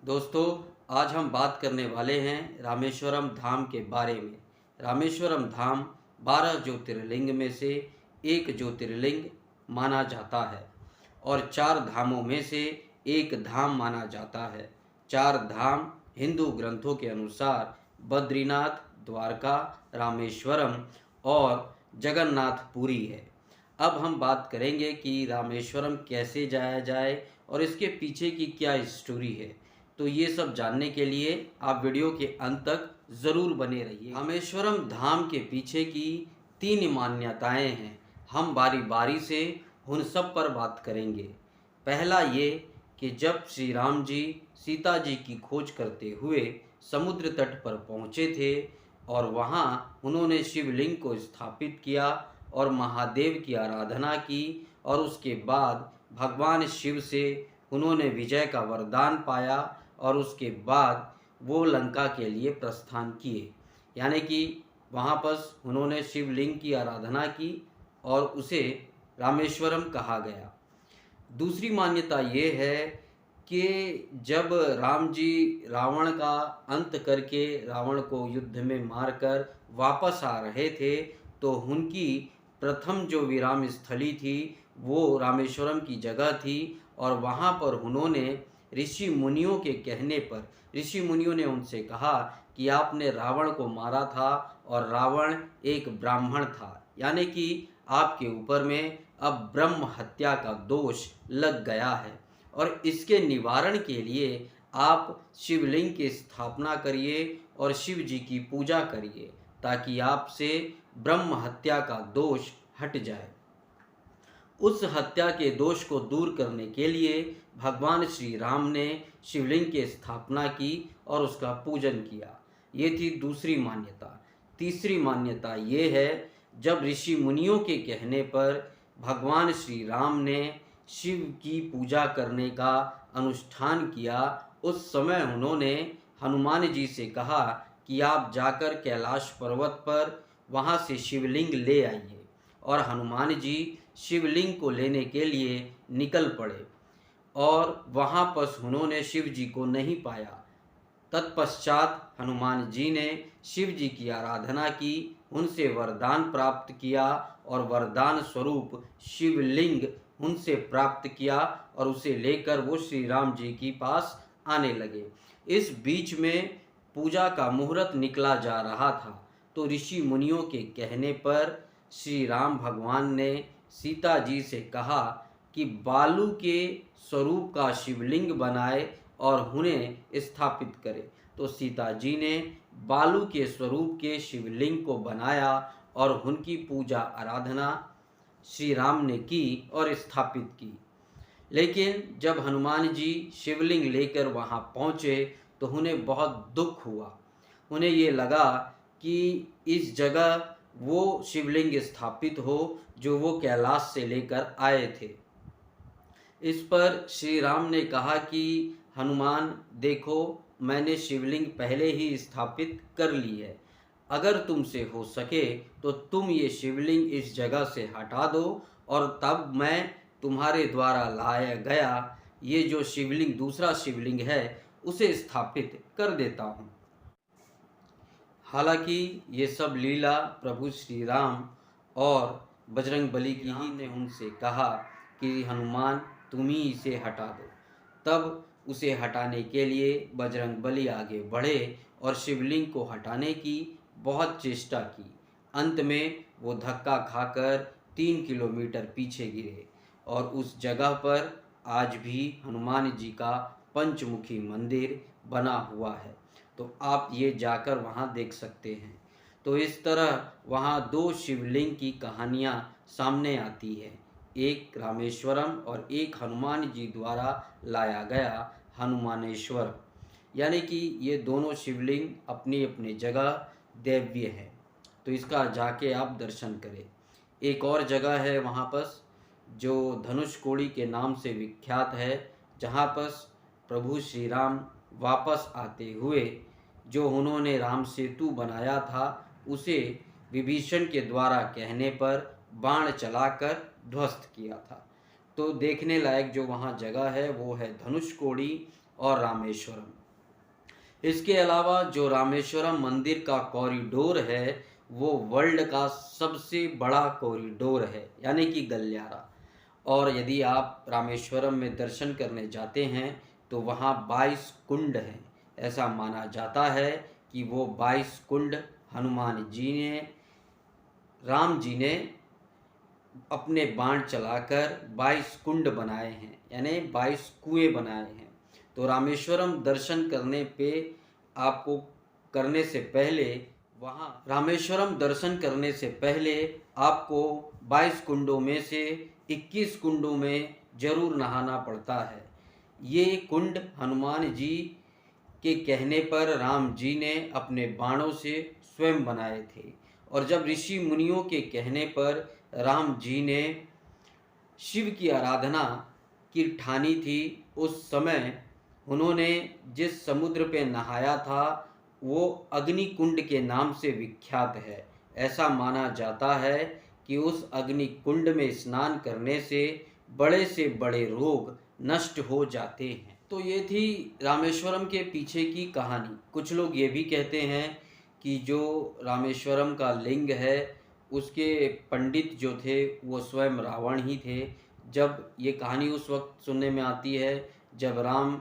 दोस्तों, आज हम बात करने वाले हैं रामेश्वरम धाम के बारे में। रामेश्वरम धाम 12 ज्योतिर्लिंग में से एक ज्योतिर्लिंग माना जाता है और 4 धामों में से एक धाम माना जाता है। 4 धाम हिंदू ग्रंथों के अनुसार बद्रीनाथ, द्वारका, रामेश्वरम और जगन्नाथपुरी है। अब हम बात करेंगे कि रामेश्वरम कैसे जाया जाए और इसके पीछे की क्या स्टोरी है। तो ये सब जानने के लिए आप वीडियो के अंत तक ज़रूर बने रहिए। रामेश्वरम धाम के पीछे की 3 मान्यताएं हैं। हम बारी बारी से उन सब पर बात करेंगे। पहला ये कि जब श्री राम जी सीता जी की खोज करते हुए समुद्र तट पर पहुँचे थे और वहाँ उन्होंने शिवलिंग को स्थापित किया और महादेव की आराधना की और उसके बाद भगवान शिव से उन्होंने विजय का वरदान पाया और उसके बाद वो लंका के लिए प्रस्थान किए। यानी कि वहाँ पर उन्होंने शिवलिंग की आराधना की और उसे रामेश्वरम कहा गया। दूसरी मान्यता ये है कि जब राम जी रावण का अंत करके रावण को युद्ध में मारकर वापस आ रहे थे तो उनकी प्रथम जो विराम स्थली थी वो रामेश्वरम की जगह थी और वहाँ पर उन्होंने ऋषि मुनियों के कहने पर ऋषि मुनियों ने उनसे कहा कि आपने रावण को मारा था और रावण एक ब्राह्मण था, यानी कि आपके ऊपर में अब ब्रह्म हत्या का दोष लग गया है और इसके निवारण के लिए आप शिवलिंग की स्थापना करिए और शिव जी की पूजा करिए ताकि आपसे ब्रह्म हत्या का दोष हट जाए। उस हत्या के दोष को दूर करने के लिए भगवान श्री राम ने शिवलिंग की स्थापना की और उसका पूजन किया। ये थी दूसरी मान्यता। तीसरी मान्यता ये है जब ऋषि मुनियों के कहने पर भगवान श्री राम ने शिव की पूजा करने का अनुष्ठान किया, उस समय उन्होंने हनुमान जी से कहा कि आप जाकर कैलाश पर्वत पर वहाँ से शिवलिंग ले आइए और हनुमान जी शिवलिंग को लेने के लिए निकल पड़े और वहाँ पर उन्होंने शिव जी को नहीं पाया। तत्पश्चात हनुमान जी ने शिव जी की आराधना की, उनसे वरदान प्राप्त किया और वरदान स्वरूप शिवलिंग उनसे प्राप्त किया और उसे लेकर वो श्री राम जी के पास आने लगे। इस बीच में पूजा का मुहूर्त निकला जा रहा था तो ऋषि मुनियों के कहने पर श्री राम भगवान ने सीता जी से कहा कि बालू के स्वरूप का शिवलिंग बनाए और उन्हें स्थापित करे। तो सीता जी ने बालू के स्वरूप के शिवलिंग को बनाया और उनकी पूजा आराधना श्री राम ने की और स्थापित की। लेकिन जब हनुमान जी शिवलिंग लेकर वहाँ पहुँचे तो उन्हें बहुत दुख हुआ। उन्हें ये लगा कि इस जगह वो शिवलिंग स्थापित हो जो वो कैलाश से लेकर आए थे। इस पर श्री राम ने कहा कि हनुमान देखो, मैंने शिवलिंग पहले ही स्थापित कर ली है, अगर तुमसे हो सके तो तुम ये शिवलिंग इस जगह से हटा दो और तब मैं तुम्हारे द्वारा लाया गया ये जो शिवलिंग दूसरा शिवलिंग है उसे स्थापित कर देता हूँ। हालांकि ये सब लीला प्रभु श्री राम और बजरंगबली की ही ने उनसे कहा कि हनुमान तुम ही इसे हटा दो। तब उसे हटाने के लिए बजरंगबली आगे बढ़े और शिवलिंग को हटाने की बहुत चेष्टा की। अंत में वो धक्का खाकर 3 किलोमीटर पीछे गिरे और उस जगह पर आज भी हनुमान जी का पंचमुखी मंदिर बना हुआ है, तो आप ये जाकर वहाँ देख सकते हैं। तो इस तरह वहाँ 2 शिवलिंग की कहानियाँ सामने आती है, एक रामेश्वरम और एक हनुमान जी द्वारा लाया गया हनुमानेश्वर, यानी कि ये दोनों शिवलिंग अपनी अपनी जगह दैवीय हैं। तो इसका जाके आप दर्शन करें। एक और जगह है वहाँ पर जो धनुषकोडी के नाम से विख्यात है, जहाँ पर प्रभु श्री राम वापस आते हुए जो उन्होंने राम सेतु बनाया था उसे विभीषण के द्वारा कहने पर बाण चलाकर ध्वस्त किया था। तो देखने लायक जो वहाँ जगह है वो है धनुषकोडी और रामेश्वरम। इसके अलावा जो रामेश्वरम मंदिर का कॉरिडोर है वो वर्ल्ड का सबसे बड़ा कॉरिडोर है, यानी कि गलियारा। और यदि आप रामेश्वरम में दर्शन करने जाते हैं तो वहाँ 22 कुंड हैं। ऐसा माना जाता है कि वो 22 कुंड हनुमान जी ने, राम जी ने अपने बाण चलाकर 22 कुंड बनाए हैं, यानी 22 कुएं बनाए हैं। तो रामेश्वरम दर्शन करने पे आपको करने से पहले वहाँ रामेश्वरम दर्शन करने से पहले आपको 22 कुंडों में से 21 कुंडों में जरूर नहाना पड़ता है। ये कुंड हनुमान जी के कहने पर राम जी ने अपने बाणों से स्वयं बनाए थे, और जब ऋषि मुनियों के कहने पर राम जी ने शिव की आराधना की ठानी थी, उस समय उन्होंने जिस समुद्र पे नहाया था वो अग्नि कुंड के नाम से विख्यात है। ऐसा माना जाता है कि उस अग्नि कुंड में स्नान करने से बड़े रोग नष्ट हो जाते हैं। तो ये थी रामेश्वरम के पीछे की कहानी। कुछ लोग ये भी कहते हैं कि जो रामेश्वरम का लिंग है उसके पंडित जो थे वो स्वयं रावण ही थे। जब ये कहानी उस वक्त सुनने में आती है जब राम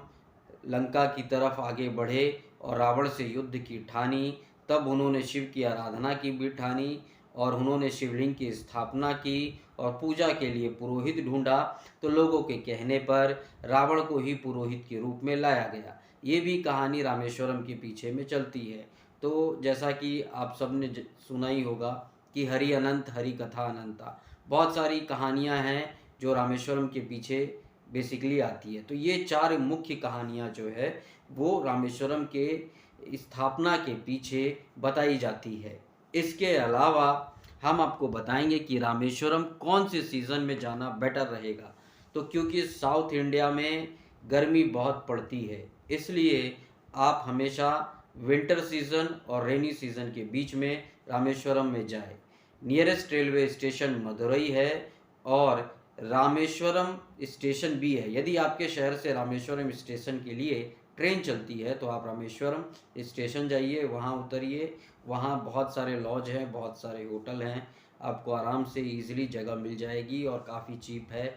लंका की तरफ आगे बढ़े और रावण से युद्ध की ठानी, तब उन्होंने शिव की आराधना की भी ठानी और उन्होंने शिवलिंग की स्थापना की और पूजा के लिए पुरोहित ढूंढा। तो लोगों के कहने पर रावण को ही पुरोहित के रूप में लाया गया। ये भी कहानी रामेश्वरम के पीछे में चलती है। तो जैसा कि आप सब ने सुना ही होगा कि हरि अनंत हरि कथा अनंता, बहुत सारी कहानियाँ हैं जो रामेश्वरम के पीछे बेसिकली आती है। तो ये 4 मुख्य कहानियाँ जो है वो रामेश्वरम के स्थापना के पीछे बताई जाती है। इसके अलावा हम आपको बताएंगे कि रामेश्वरम कौन से सीज़न में जाना बेटर रहेगा। तो क्योंकि साउथ इंडिया में गर्मी बहुत पड़ती है, इसलिए आप हमेशा विंटर सीज़न और रेनी सीज़न के बीच में रामेश्वरम में जाए। नियरेस्ट रेलवे स्टेशन मदुरई है और रामेश्वरम स्टेशन भी है। यदि आपके शहर से रामेश्वरम स्टेशन के लिए ट्रेन चलती है तो आप रामेश्वरम स्टेशन जाइए, वहाँ उतरिए। वहाँ बहुत सारे लॉज हैं, बहुत सारे होटल हैं, आपको आराम से इजीली जगह मिल जाएगी और काफ़ी चीप है,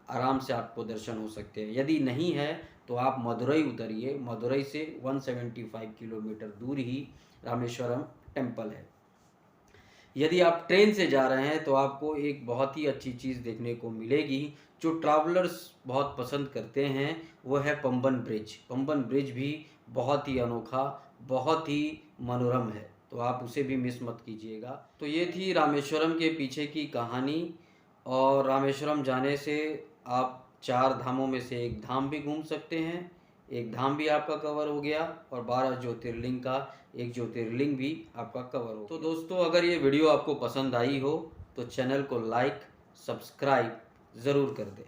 आराम से आपको दर्शन हो सकते हैं। यदि नहीं है तो आप मदुरई उतरिए। मदुरई से 175 किलोमीटर दूर ही रामेश्वरम टेम्पल है। यदि आप ट्रेन से जा रहे हैं तो आपको एक बहुत ही अच्छी चीज़ देखने को मिलेगी जो ट्रैवलर्स बहुत पसंद करते हैं, वो है पंबन ब्रिज। पंबन ब्रिज भी बहुत ही अनोखा, बहुत ही मनोरम है, तो आप उसे भी मिस मत कीजिएगा। तो ये थी रामेश्वरम के पीछे की कहानी। और रामेश्वरम जाने से आप 4 धामों में से एक धाम भी घूम सकते हैं, एक धाम भी आपका कवर हो गया, और 12 ज्योतिर्लिंग का एक ज्योतिर्लिंग भी आपका कवर हो। तो दोस्तों, अगर ये वीडियो आपको पसंद आई हो तो चैनल को लाइक सब्सक्राइब ज़रूर कर दें।